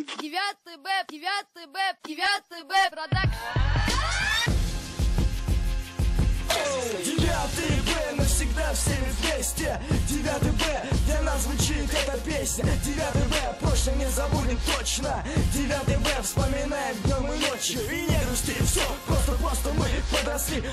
9 Б, продакшн. 9 Б, навсегда всеми вместе. 9 Б, для нас звучит эта песня. 9 Б, прошлое не забудем точно. 9 Б, вспоминаем днем и ночью. И не грусти, все, просто мы подросли,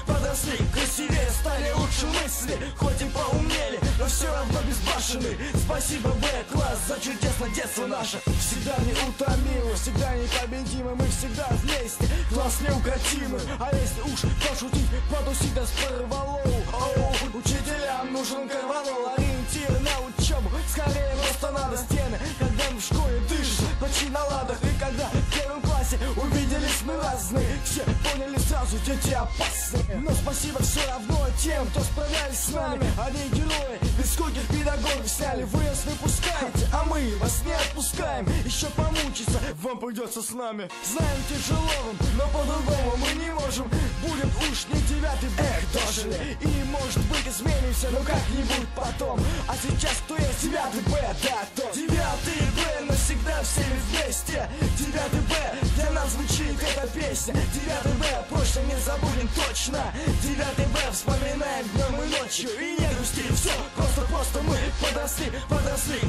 красивее стали, лучше мысли. Хоть и поумнели, но все равно безбашенны. Спасибо, Б-класс, за чудесное детство наше. Всегда неутомимы, всегда непобедимы. Мы всегда вместе, класс неукротимый. А если уж пошутить, потусить нас порвало. Учителям нужен карвалол, ориентир на учебу. Скорее просто надо стены, когда мы в школе дышим почти на ладах. И когда в первом классе увиделись мы разные, все поняли сразу, дети опасные. Но спасибо все равно тем, кто справлялись с нами. Они герои, без скольких педагогов сняли. Вы нас выпускаете, а мы вас не отпускаем. Еще помучиться вам придется с нами. Знаем, тяжело вам, но по-другому мы не можем. Будет уж не 9 Б, дожили. И может быть изменимся, но как-нибудь потом. А сейчас кто есть 9 Б, да, то 9 Б, навсегда всеми вместе. 9 Б, для нас звучит эта песня. 9 Б, прошлое не забудем точно. 9 Б, вспоминаем днем и ночью. И не грусти, все, просто мы подросли,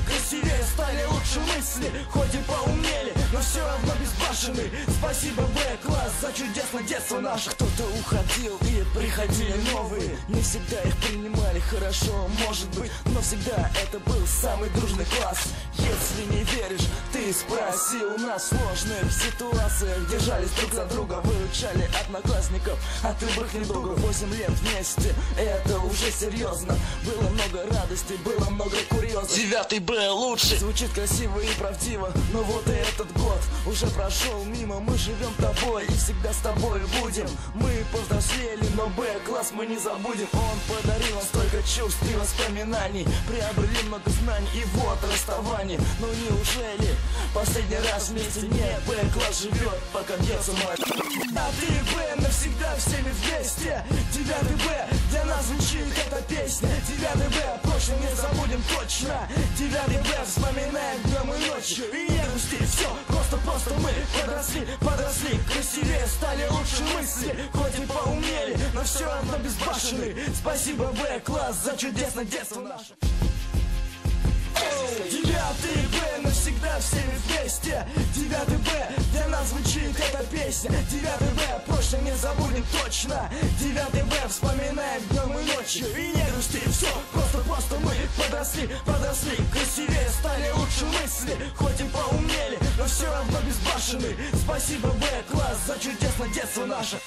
красивее стали, лучше мысли. Хоть и поумнели, но все равно безбашенны. Спасибо, Б-класс, за чудесное детство наше. Кто-то уходил и приходили новые. Не всегда их принимали хорошо, может быть, но всегда это был самый дружный класс. Если не веришь, ты спроси у нас. В сложных ситуациях держались друг за друга, выручали одноклассников от любых недугов. 8 лет вместе, это уже серьезно. Было много радости, было много курьезов. 9 Б лучше. Звучит красиво и правдиво, но вот и этот год уже прошел мимо. Мы живем тобой и всегда с тобой будем. Мы повзрослели, но Б-класс мы не забудем. Он подарил нам столько чувств и воспоминаний, приобрели много знаний и вот расставание. Но неужели последний раз вместе? Нет, Б-класс живет, пока бьется мать. 9 Б, навсегда всеми вместе. 9 Б, для нас звучит эта песня. 9 Б, прошлое не забудем точно. 9 Б, вспоминаем днем и ночью. И не грусти, все, просто мы подросли, красивее стали, лучше мысли. Хоть и поумнели, но все равно безбашенны. Спасибо, Б-класс, за чудесное детство наше. 9 Б, навсегда всеми вместе. 9 Б, для нас звучит эта песня. 9 Б, прошлое не забудем точно. 9 Б, вспоминаем днем и ночью. И не грусти, все, просто мы подросли, красивее стали, лучше мысли. Хоть и поумнели, но все равно безбашенны. Спасибо, Б-класс, за чудесное детство наше.